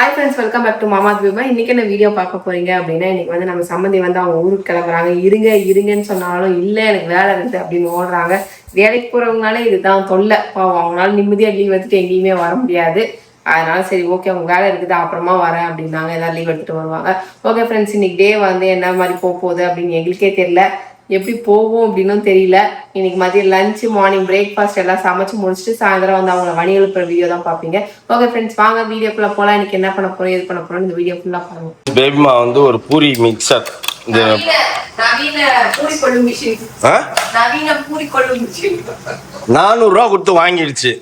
Hi friends, welcome back to மாமாஸ் வியூமா. இன்னைக்கு என்ன வீடியோ பார்க்க போறீங்க அப்படின்னா, இன்னைக்கு வந்து நம்ம சம்மந்தி வந்து அவங்க ஊருக்கு கிளம்புறாங்க. இருங்கன்னு சொன்னாலும் இல்லை எனக்கு வேலை இருக்குது அப்படின்னு ஓடுறாங்க. வேலைக்கு போறவங்கனாலே இதுதான் தொல்லை. அவங்களால நிம்மதியாக லீவ் எடுத்துட்டு எங்கேயுமே வர முடியாது. அதனால சரி ஓகே அவங்க வேலை இருக்குது அப்புறமா வரேன் அப்படின்னாங்க. ஏதாவது லீவ் எடுத்துட்டு வருவாங்க. ஓகே ஃப்ரெண்ட்ஸ், இன்னைக்கு டே வந்து என்ன மாதிரி போகுது அப்படின்னு எங்களுக்கே தெரியல. எப்படி போகும் அப்படின்னும் தெரியல. இன்னைக்கு மதியம் லஞ்சு, மார்னிங் பிரேக்ஃபாஸ்ட் எல்லாம் சமைச்சு முடிச்சுட்டு சாயந்தரம் வந்து அவங்க வழி எழுப்புற வீடியோ தான் பார்ப்பீங்க. ஓகே ஃப்ரெண்ட்ஸ், வாங்க வீடியோக்குள்ள போகலாம். இன்னைக்கு என்ன பண்ண போறோம், எது பண்ண போறோம் இந்த வீடியோ ஃபுல்லாக பாருங்க. பேபிமா வந்து ஒரு பூரி மிக்சர், இந்த நவீன பூரி கொள்ளும் மிஷின், நவீன பூரி கொள்ளும் மிஷின் 400 ரூபா கொடுத்து வாங்கிடுச்சு.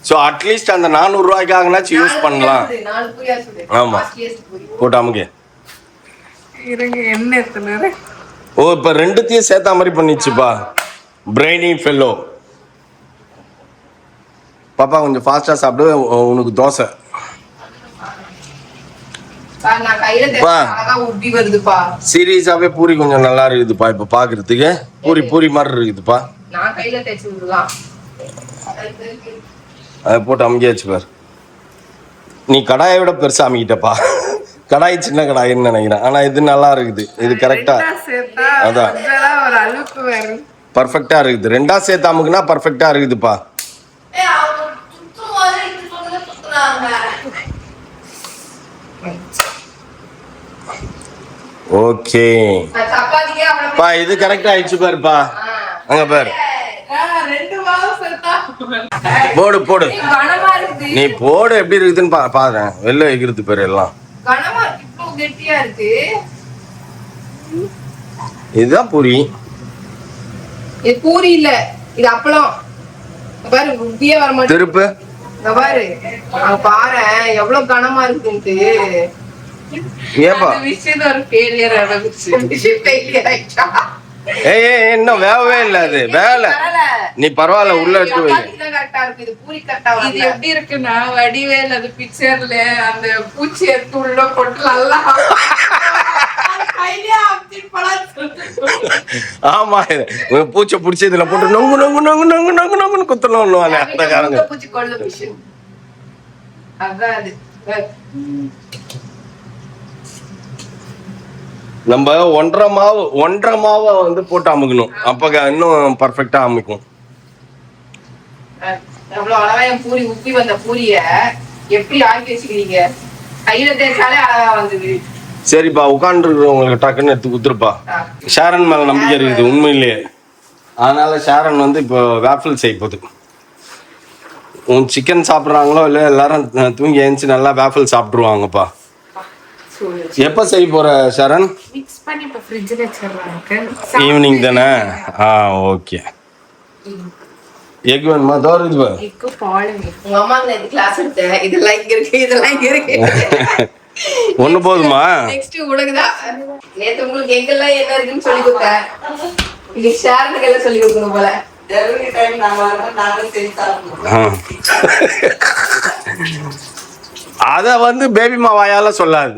ஸோ அட்லீஸ்ட் அந்த 400 ரூபாய்க்காகனாச்சும் யூஸ் பண்ணலாம். ஆமா போட்டாமுங்க என்ன எத்தனை ஓ இப்போ ரெண்டுத்தையும் சேர்த்தா மாதிரி பண்ணிச்சுப்பா. Brainy fellow. பாப்பா கொஞ்சம் ஃபாஸ்டா சாப்பிடு, உனக்கு தோசை. சீரியஸாவே பூரி கொஞ்சம் நல்லா இருக்குதுப்பா. இப்ப பாக்குறதுக்கு பூரி மாதிரி இருக்குதுப்பா. அதை போட்டு அமுகியாச்சு பாரு. நீ கடாயை விட பெருசா அமுகிட்டப்பா. கடாய் சின்ன கடாயின்னு நினைக்கிறேன். ஆனா இது நல்லா இருக்குது. இது கரெக்டா அதான் பர்ஃபெக்டா இருக்குது. ரெண்டா சேர்த்து அமுக்குனா பர்ஃபெக்டா இருக்குதுப்பா. ஓகே பா, இது கரெக்டா ஆயிடுச்சு பாருப்பா. அங்க பாரு, போடு போடு, நீ போடு. எப்படி இருக்குதுன்னு பாரு. வெளில வைக்கிறது பேரு எல்லாம் இதுதான் பூரி. இது பூரி இல்ல, இது அப்பளம். பாரு உப்பியே வர மாட்டேங்குது. திருப்பு பாரு, அங்க பாரு எவ்வளவு கனமா இருக்குன்ட்டு. ஏப்பா விஷயம் ஒரு ஃபெயிலியர் ஆயிடுச்சு. ஏய் இன்னும் வேகவே இல்ல. அது வேலை நீ பரவாயில்ல, உள்ள எடுத்து வை. கரெக்டா இருக்கு. இது பூரி கரெக்டா வரல. இது எப்படி இருக்குன்னா வடிவேல் அது பிக்சர்ல அந்த பூச்சி எடுத்து உள்ள போட்டு நல்லா ஆமா பூச்சை புடிச்சு இதுல போட்டு நொங்கு நொங்கு நொங்கு நொங்கு நொங்கு நொங்குன்னு குத்தணும். அந்த காரங்க பூச்சி கொள்ள மிஷின் அதான் அது. நம்ம ஒன்றரை மாவை வந்து போட்டு அமுக்கணும். அப்ப இன்னும் பர்ஃபெக்டா அமுக்கும். எவ்வளவு அழகா என் பூரி உப்பி வந்த பூரிய எப்படி ஆக்கி வச்சுக்கிறீங்க. கையில தேய்ச்சாலே அழகா வந்தது. சரிப்பா, உட்காந்து உங்களுக்கு டக்குன்னு எடுத்து குத்துருப்பா. ஷாரன் மேல நம்பிக்கை இருக்குது உண்மையிலேயே. அதனால ஷாரன் வந்து இப்போ வேஃபிள் செய்ய போகுது. உன் சிக்கன் சாப்பிட்றாங்களோ இல்லை எல்லாரும் தூங்கி எழுந்துச்சு நல்லா வேஃபிள் சாப்பிட்ருவாங்கப்பா. எப்போ செய்ய போற ஷாரன்? ஈவினிங் தானே? ஓகே. எக் வேணுமா? தோறு இது ஒண்ணு போதுமா? நெக்ஸ்ட் உலகதான். நேத்து உங்களுக்கு எங்கெல்லாம் என்ன இருக்குன்னு சொல்லி கொடுத்தேன். இங்க ஷேருக்கு எல்லாம் சொல்லி கொடுக்கணும் போல. அத வந்து பேபிமா வாயால சொல்லாது.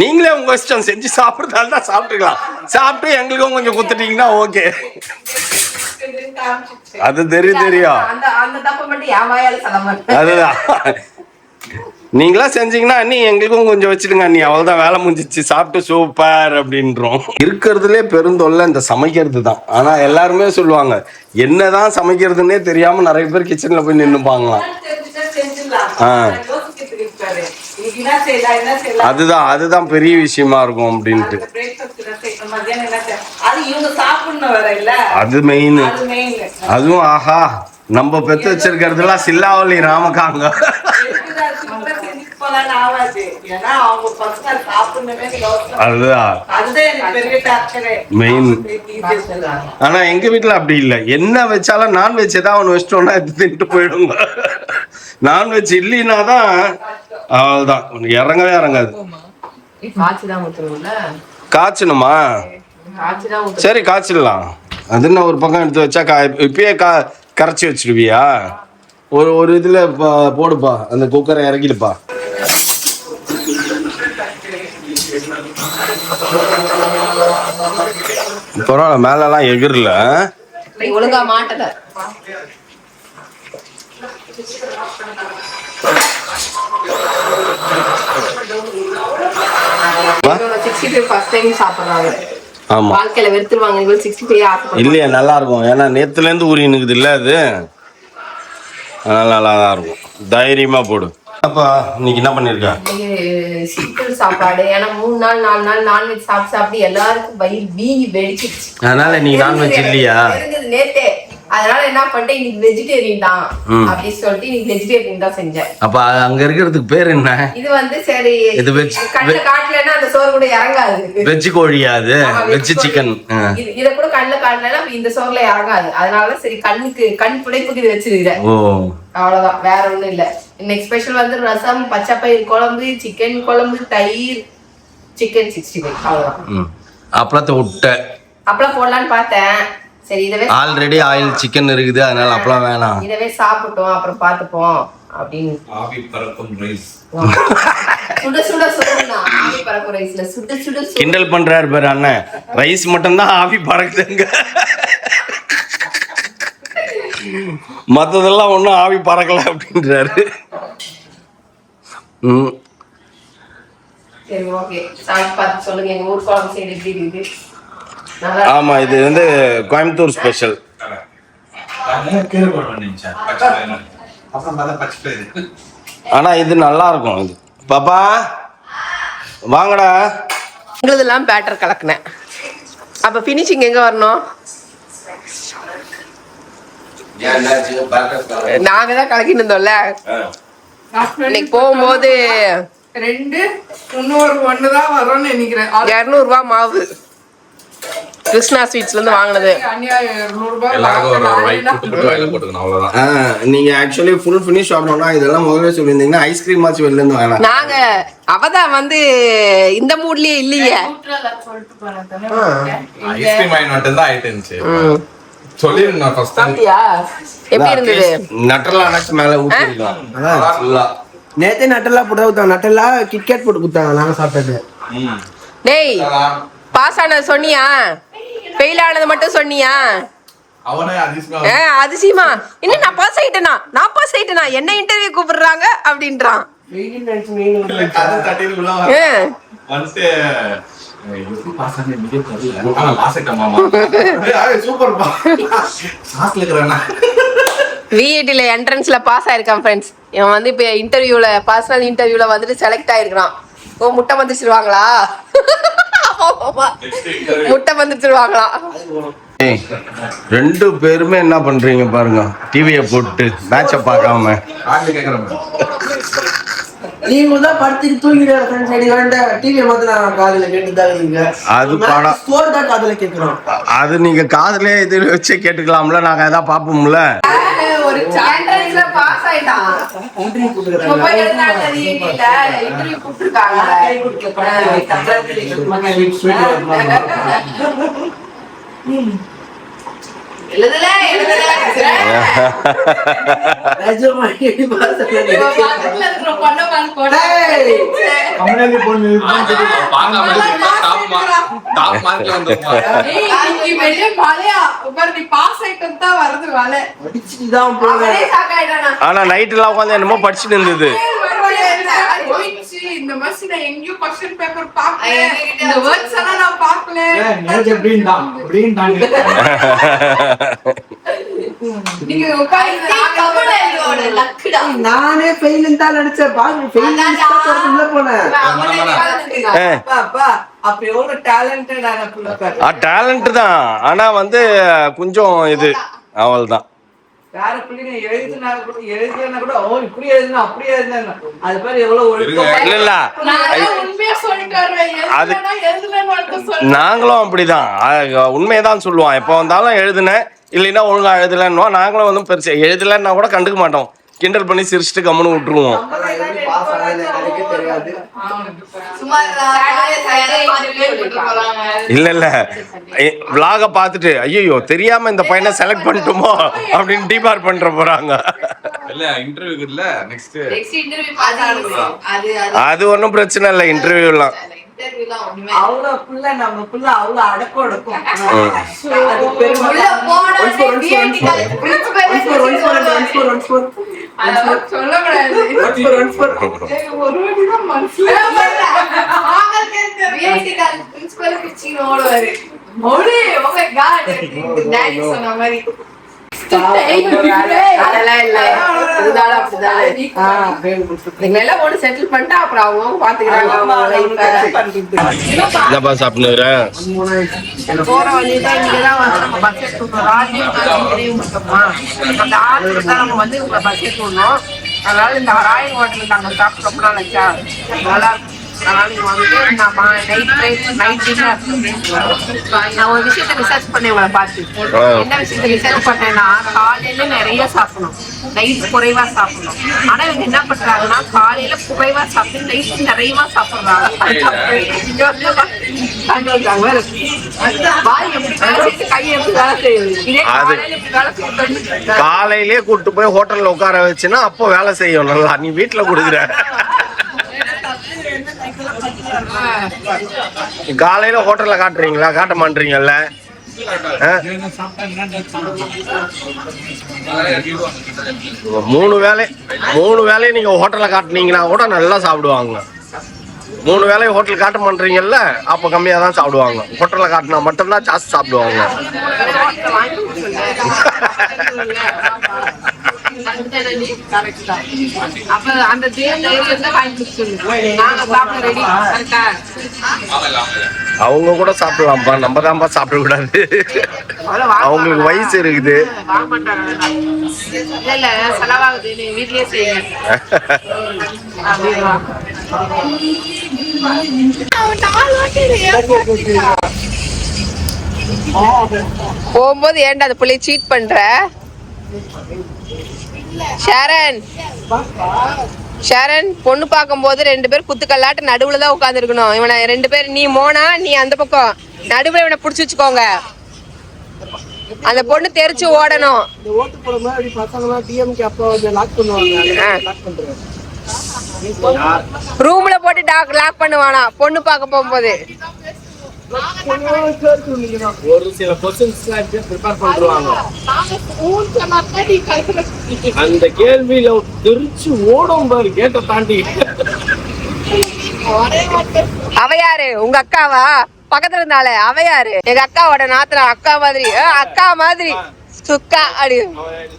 நீங்களே உங்க இஷ்டம், செஞ்சு சாப்பிடுறதால தான் சாப்பிட்டுக்கலாம். சாப்பிட்டு எங்களுக்கும் கொஞ்சம் குத்துட்டீங்கன்னா ஓகே. அது தெரியும். அதுதான் நீங்களா செஞ்சீங்கன்னா நீ எங்களுக்கும் கொஞ்சம் வச்சிடுங்க. நீ அவ்வளவுதான், வேலை முடிஞ்சிச்சு, சாப்பிட்டு சூப்பர் அப்படின்றோம். இருக்கிறதுலே பெருந்தொல்லை இந்த சமைக்கிறது தான். ஆனா எல்லாருமே சொல்லுவாங்க என்னதான் சமைக்கிறதுன்னே தெரியாம நிறைய பேர் கிச்சன்ல போய் நின்னுப்பாங்களாம். அதுதான் பெரிய விஷயமா இருக்கும் அப்படின்ட்டு. அது மெயின். அதுவும் ஆஹா, நம்ம பெத்து வச்சிருக்கிறதுலாம் சில்லாவலி ராமகாங்க. ஆனா எங்க வீட்டுல அப்படி இல்ல. என்ன வச்சாலும் நான்வெஜ் ஏதாவது ஒன்று வச்சிட்டோம்னா தின்ட்டு போயிடுங்க. நான்வெஜ் இல்லைன்னா தான் அவ்வளவுதான், இறங்கவே இறங்காது. காய்ச்சணுமா? சரி காய்ச்சிடலாம். அதுன்னு ஒரு பக்கம் எடுத்து வச்சா இப்பயே கரைச்சி வச்சிருவியா? ஒரு இதுல போடுப்பா, அந்த குக்கரை இறக்கிடுப்பா. பரவாயில்ல, மேலெல்லாம் எகிரல. ஒழுங்கா மாட்டல. 65 ஃபர்ஸ்ட் டைம் சாப்பிடுறாங்க. ஆமா வாழ்க்கையில வெறுத்துருவாங்க இவங்க 65 ஆசைப்படுறாங்க. இல்லையா நல்லா இருக்கும். ஏன்னா நேத்துல இருந்து ஊறி நிக்குது இல்ல அது, அதனால நல்லா தான் இருக்கும். தைரியமா போடு. அப்பா இன்னைக்கு என்ன பண்ணிருக்க? சிக்கன் சாப்பாடு. ஏன்னா 3 நாள் 4 நாள் நான்வெஜ் சாப்பிட்டு எல்லாருக்கும் வயிறு வீங்கி வெடிச்சிருச்சு. அதனால நீ நான்வெஜ் இல்லையா? நேத்தே அதனால என்ன பண்ணிட்டேன், இன்னைக்கு வெஜிடேரியன் தான் அப்படின்னு சொல்லிட்டு இன்னைக்கு வெஜிடேரியன் தான் செஞ்சேன். அப்ப அங்க இருக்கிறதுக்கு பேர் என்ன? இது வந்து சரி இது வெஜ் கண்ணுல காட்டலன்னா அந்த சோறு கூட இறங்காது. வெஜ் கோழியா அது? Veg chicken. இத கூட கண்ணுல காட்டலன்னா இந்த சோறுல இறங்காது. அதனால சரி கண் புடைப்புக்கு இது வச்சிருக்கிறேன். ஓ அவ்வளவுதான், வேற ஒண்ணும் இல்ல. இன்னைக்கு ஸ்பெஷல் வந்து ரசம், பச்சைப்பயிர் குழம்பு, சிக்கன் குழம்பு, தயிர், சிக்கன் 65 அவ்வளவுதான். அப்பளத்தை விட்ட அப்பளம் போடலான்னு பார்த்தேன். சரி இதவே ஆல்ரெடி ஆயில் சிக்கன் இருக்குது, அதனால அப்பளம் வேணாம். இதவே சாப்பிட்டோம் அப்புறம் பார்த்துப்போம் அப்படின்னு. ஆவி பறக்கும் ரைஸ். சுட சுட சொல்லலாம். ஆவி பறக்கும் ரைஸ்ல சுட சுட கிண்டல் பண்றாரு பேர் அண்ணன். ரைஸ் மட்டும் தான் ஆவி பறக்குதுங்க, மத்ததெல்லாம் ஒன்றும் ஆவி பறக்கல அப்படின்றாரு. சரி ஓகே, சாப்பிட்டு பார்த்து சொல்லுங்க எங்க ஊர் குழம்பு சைடு எப்படி இருக்குது. ஆமா இது வந்து கோயம்புத்தூர் ஸ்பெஷல். ஆனா இது நல்லா இருக்கும். இது பாப்பா வாங்கடா. எங்களுதெல்லாம் பேட்டர் கலக்குனேன். அப்ப ஃபினிஷிங் எங்க வரணும்? நாங்க தான் கலக்கிட்டு இருந்தோம்ல இன்னைக்கு போகும்போது. 2 இன்னொரு 1 தான் வரும்னு நினைக்கிறேன். 200 ரூபாய் மாவு கிருஷ்ணா ஸ்வீட்ஸ்ல இருந்து வாங்கினது. நீங்க ஆக்சுவலி ஃபுல் ஃபினிஷ் ஆகணும்னா இதெல்லாம் முதல்ல சொல்லியிருந்தீங்கன்னா ஐஸ்கிரீம் ஆச்சு வெளில இருந்து வேணாம். நாங்க அவதான் வந்து இந்த மூட்லயே இல்லையே. ஐஸ்கிரீம் வாங்கி மட்டும் தான் ஆயிட்டுச்சு. சொல்லிருந்தேன் ஃபர்ஸ்ட் டைம். எப்படி இருந்தது? நட்டலா அனஸ் மேல ஊத்திடலாம். நேத்தே நட்டெல்லாம் போட்டு கொடுத்தாங்க. நட்டெல்லா கிட்கேட் போட்டு கொடுத்தாங்க, நாங்க சாப்பிட்டது. டேய் பாஸ் ஆனது சொன்னியா? ஃபெயில் ஆனது மட்டும் சொன்னியா? அவனே அதிசயமா அதிசயமா இன்னும் நான் பாஸ் ஆயிட்டேனா என்ன இன்டர்வியூ கூப்பிடுறாங்க அப்படின்றான். கதை தட்டிலுக்குள்ள வந்து எப்படி பாஸ் ஆனே மீடியம் தெரியல. ஆனா பாஸ் ஆயிட்டேன் மாமா. சூப்பர்ப்பா. சாஸ்ல இருக்கறேனா. விஐடில என்ட்ரன்ஸ்ல பாஸ் ஆயிருக்கான் ஃப்ரெண்ட்ஸ். இவன் வந்து இப்ப இன்டர்வியூல பர்சனல் இன்டர்வியூல வந்துட்டு செலக்ட் ஆயிருக்கான். ஓ முட்டை வந்துச்சிருவாங்களா? முட்டை வந்துச்சிருவாங்களா? ரெண்டு பேருமே என்ன பண்றீங்க பாருங்க, டிவியை போட்டு மேட்ச பார்க்காம. நீங்க தான் படுத்துட்டு தூங்கிட்டு டிவியை மாத்திர காதுல கேட்டுதாங்க. அது படம் ஸ்கோர் தான் காதுல கேட்கிறோம். அது நீங்க காதுலயே இது வச்சு கேட்டுக்கலாம்ல, நாங்க எதாவது பாப்போம்ல. ஒரு என்ட்ரன்ஸ்ல பாஸ் ஆயிட்டான். இன்டர்வியூ கூப்பிட்டுருக்காங்க. ஆனா நைட் எல்லாம் உட்காந்து என்னமோ படிச்சுட்டு இருந்தது. இந்த மாதிரி நான் எங்கேயும் क्वेश्चन பேப்பர் பார்க்கல, இந்த வேர்ட்ஸ் எல்லாம் நான் பார்க்கல. நீங்க நானே ஃபெயில் தான் நினைச்சேன். பாருங்க ஃபெயில் உள்ள போனேன். அப்ப எவ்வளவு டேலண்டடான பிள்ளை. டேலண்ட் தான், ஆனா வந்து கொஞ்சம் இது அவள்தான். வேற பிள்ளைங்க எழுதுனா கூட ஓ இப்படி எழுதுனா அப்படி எழுதுனா அது பேர் எவ்வளவு ஒழுக்கம். இல்ல உண்மையா சொல்லிட்டாரு. நாங்களும் அப்படிதான் உண்மையதான் சொல்லுவோம். எப்போ வந்தாலும் எழுதுனேன் இல்லைன்னா ஒழுங்கா எழுதலன்னா நாங்களும் வந்து பெருசு எழுதலன்னா கூட கண்டுக்க மாட்டோம். கிண்டல் பண்ணி சிரிச்சுட்டு கம்முன்னு விட்டுருவோம். இல்ல விளாக பார்த்துட்டு ஐயோ தெரியாம இந்த பையனை செலக்ட் பண்ணிட்டோமோ அப்படின்னு டிபார் பண்ற போறாங்க. இல்ல இன்டர்வியூக்கு இல்ல நெக்ஸ்ட் அது ஒன்றும் பிரச்சனை இல்லை. இன்டர்வியூலாம் அவ்வளவு புள்ள நம்ம புள்ள அவ்வளவு அடக்கம் அடக்கும். சொல்லக்கூடாது. அப்படின்னு ஓடுவாரு. Mouli, oh my God, daddy சொன்ன மாதிரி. அதெல்லாம் இல்ல, இருந்தாலும் அப்படிதான். எல்லாம் ஒண்ணு செட்டில் பண்ணிட்டா அப்புறம் அவங்க பாத்துக்கிறாங்க அவங்க லைஃப. என்னப்பா சாப்பிடுறேன் போற வழிதான் இங்கதான் வந்து நம்ம பஸ் எடுத்துக்கணும். ராஜீவ் மட்டுமா அந்த ஆறு தான் நம்ம வந்து உங்களை பஸ் எடுத்துக்கணும். அதனால இந்த ராயல் ஹோட்டல் நாங்க சாப்பிட்டு ரொம்ப நாள் ஆச்சா, நல்லா அதனால நீங்க வந்து நைட் டின்னர் நான் ஒரு விஷயத்த ரிசர்ச் பண்ணேன் உங்களை பார்த்து. என்ன விஷயத்த ரிசர்ச் பண்ணேன்னா, காலையில நிறைய சாப்பிடணும், நைட் குறைவா சாப்பிடணும். ஆனா இவங்க என்ன பண்றாங்கன்னா, காலையில குறைவா சாப்பிட்டு நைட் நிறையவா சாப்பிடுறாங்க. காலையிலேயே கூட்டு போய் ஹோட்டல்ல உட்கார வச்சுன்னா அப்போ வேலை செய்யும் நல்லா. நீ வீட்டுல கொடுக்குற காலையில ஹோட்டல்ல காட்டுறீங்களா? காட்ட மாட்டீங்கல்ல. மூணு வேலையை நீங்க ஹோட்டல்ல காட்டுனீங்கன்னா கூட நல்லா சாப்பிடுவாங்க. 3 வேலையை ஹோட்டல் காட்ட மாட்டீங்கல்ல, அப்ப கம்மியா தான் சாப்பிடுவாங்க. ஹோட்டல்ல காட்டினா மட்டும்தான் ஜாஸ்தி சாப்பிடுவாங்க. அவங்க கூட சாப்பிடலாம்ப்பா, நம்ம தான்ப்பா சாப்பிட கூடாது. அவங்களுக்கு வயசு இருக்குது. போகும்போது ஏன்டா அந்த பிள்ளைய சீட் பண்ற? ஷாரன் பொண்ணு பார்க்கும் போது 2 பேர் குத்துக்கல்லாட்டு நடுவுல தான் உட்கார்ந்து இருக்கணும். இவனை 2 பேர், நீ மோனா நீ அந்த பக்கம், நடுவுல இவனை புடிச்சு வச்சுக்கோங்க. அந்த பொண்ணு தெரிச்சு ஓடணும். ரூம்ல போட்டு லாக் பண்ணுவானா பொண்ணு பார்க்க போகும்போது. ஒரு சில क्वेश्चंस ப்ரிப்பேர் பண்றாங்க. அந்த கேள்வியில திருச்சி ஓடும் பாரு கேட்ட தாண்டி. அவ யாரு? உங்க அக்காவா? பக்கத்துல இருந்தாலே அவ யாரு? எங்க அக்காவோட நாத்தனா, அக்கா மாதிரி சுக்கா அடி.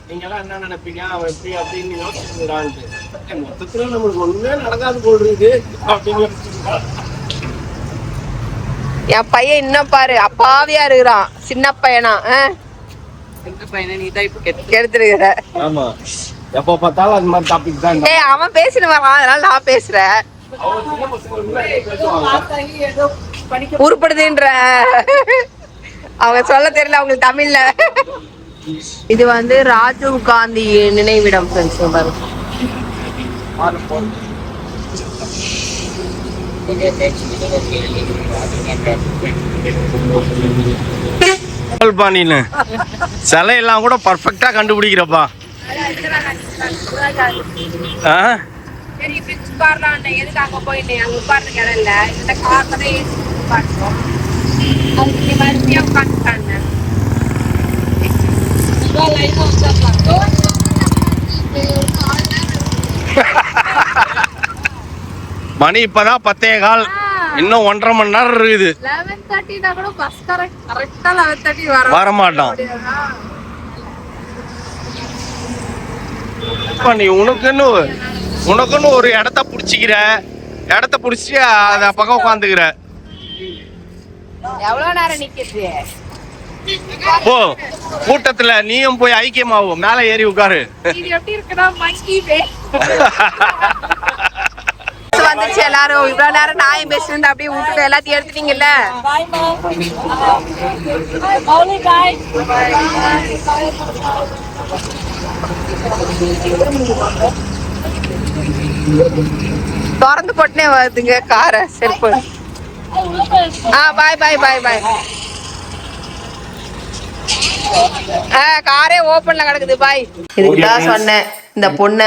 நீங்க எல்லாம் என்ன நினைப்பீங்க? அவன் எப்படி அப்படின்னு யோசிச்சுறான்ட்டு மொத்தத்துல நமக்கு ஒண்ணுமே நடக்காது போடுறது அப்படின்னு. என் பையன் இன்னும் பாரு அப்பாவியா இருக்கிறான், சின்ன பையனா. கெடுத்துருக்கிற. ஆமா, எப்ப பார்த்தாலும் அது மாதிரி டாபிக் தான். அவன் பேசினு வரான், அதனால நான் பேசுறேன். உருப்படுதுன்ற அவங்க சொல்ல தெரியல அவங்களுக்கு தமிழ்ல. இது வந்து ராஜீவ் காந்தி நினைவிடம். சிலையெல்லாம் கூட பர்ஃபெக்டா கண்டுபிடிக்கிறப்பா. மணி இப்பதான் 10:15. இன்னும் 1.5 மணி நேரம் இருக்குது. 11:30 கூட பஸ் கரெக்டா 11:30 வர மாட்டோம். நீ உனக்குன்னு ஒரு இடத்த புடிச்சிக்கிற, இடத்த புடிச்சு அத பக்கம் உட்காந்துக்கிற. எவ்வளவு நேரம் நிக்கிறது? போ, கூட்டத்துல நீயும் போய் ஐக்கியமாவும், மேல ஏறி உட்காரு. வந்துச்சு எல்லாரும். இவ்வளவு நேரம் நாயும் பேசிட்டு அப்படியே விட்டுட்டு எல்லாத்தையும் எடுத்துட்டீங்கல்ல. திறந்து போட்டுனே வருதுங்க கார செருப்பு. பாய் பாய் பாய் பாய். காரே ஓப்பன்ல கிடக்குது. பாய். இதுக்குதான் சொன்னேன் இந்த பொண்ண.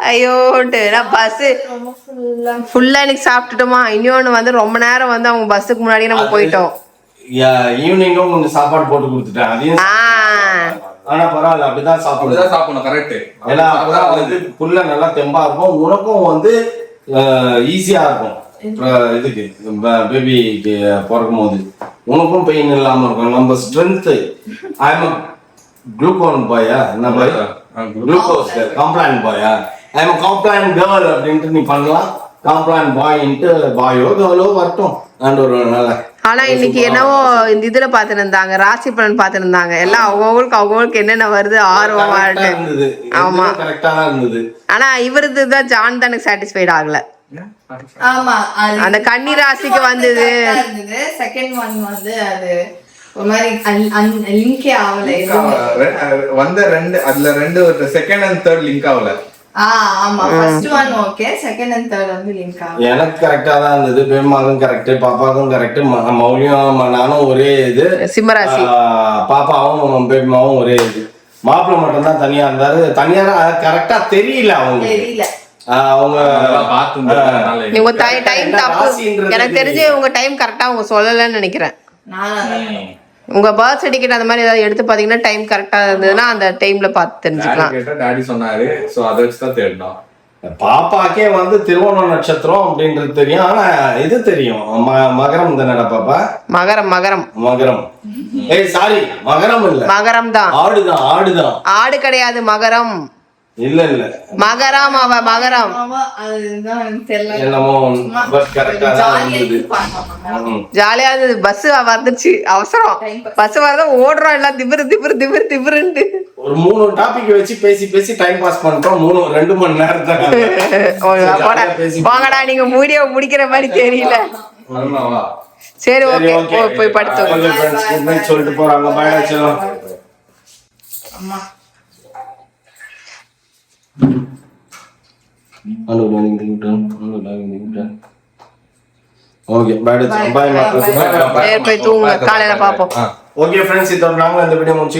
ஐயோட்டு பஸ் ஃபுல்லா இன்னைக்கு சாப்பிட்டுட்டோமா. இன்னொன்னு வந்து ரொம்ப நேரம் வந்து அவங்க பஸ்ஸுக்கு முன்னாடியே நம்ம போயிட்டோம். ஈவினிங்கும் கொஞ்சம் சாப்பாடு போட்டு கொடுத்துட்டேன். அதையும் ஆனா பரவாயில்ல, அப்படிதான் சாப்பிடணும். கரெக்ட். ஏன்னா அப்பதான் வந்து புல்ல நல்லா தெம்பா இருக்கும், உனக்கும் வந்து ஈஸியா இருக்கும். இதுக்கு பேபிக்கு பிறக்கும் போது உனக்கும் பெயின் இல்லாம இருக்கும். நம்ம ஸ்ட்ரென்த் ஐஎம் குளுக்கோன் பாயா என்ன பாய் குளுக்கோஸ் காம்ப்ளான் பாயா ஐஎம் காம்ப்ளான் கேர்ள் அப்படின்ட்டு நீ பண்ணலாம். காம்ப்ளான் பாயின்ட்டு பாயோ கேர்ளோ வரட்டும் அண்ட் ஒரு நல்ல. ஆனா இன்னைக்கு என்னவோ இந்த இதுல பாத்துருந்தாங்க, ராசி பலன் பாத்துருந்தாங்க. எல்லாம் அவங்களுக்கு என்னென்ன வருது ஆர்வமா இருந்தது. ஆமா கரெக்டா தான் இருந்தது. ஆனா இவரது தான் ஜான் தான் சாட்டிஸ்ஃபைட் ஆகல. ஆமா அந்த கன்னி ராசிக்கு வந்தது. செகண்ட் ஒன் வந்து அது ஒரு மாதிரி லிங்கே ஆகல. வந்த அதுல ரெண்டு செகண்ட் அண்ட் தேர்ட் லிங்க் ஆகல. ஆமா first one okay, second and third வந்து லிங்க் ஆகல. எனக்கு கரெக்டா தான் இருந்தது. பேமாக்கும் கரெக்ட், பாப்பாக்கும் கரெக்ட், மௌலியும் நானும் ஒரே இது. சிம்மராசி பாப்பாவும் பேமாவும் ஒரே இது. மாப்பிள்ளை மட்டும் தான் தனியா இருந்தாரு. தனியா கரெக்டா தெரியல அவங்க. அவங்க உங்க டைம் தப்பு. எனக்கு தெரிஞ்சு உங்க டைம் கரெக்டா அவங்க சொல்லலன்னு நினைக்கிறேன். உங்க பர்த் சர்டிஃபிகேட் அந்த மாதிரி ஏதாவது எடுத்து பாத்தீங்கன்னா டைம் கரெக்டா இருந்ததுன்னா அந்த டைம்ல பார்த்து தெரிஞ்சுக்கலாம். டாடி சொன்னாரு, சோ அதை வச்சு தான் தேடணும். பாப்பாக்கே வந்து திருவோண நட்சத்திரம் அப்படின்றது தெரியும். ஆனா இது தெரியும் மகரம் தானடா பாப்பா. மகரம் மகரம் மகரம். ஏய் சாரி மகரம் இல்ல, மகரம் தான். ஆடுதான் ஆடுதான். ஆடு கிடையாது மகரம். இல்ல இல்ல மகரம். அவ மகரம் என்னமோ கரெக்டா தான் இருந்தது. ஜாலியா இருந்தது. பஸ் வந்துருச்சு, அவசரம். பஸ் வரத ஓடுறோம் எல்லாம் திபுரு திபுரு திபுரு திபுருன்ட்டு. ஒரு 3 டாபிக் வச்சு பேசி டைம் பாஸ் பண்ணிட்டோம். 2 மணி நேரத்துக்கு வாங்கடா, நீங்க வீடியோ முடிக்கிற மாதிரி தெரியல. சரி ஓகே, போய் படுத்து சொல்லிட்டு போறாங்க. பாய். Okay bye. போய் தூங்க, காலையில பாப்போம். ஓகே ஃப்ரெண்ட்ஸ், இதோட நாங்க இந்த வீடியோ முடிச்சு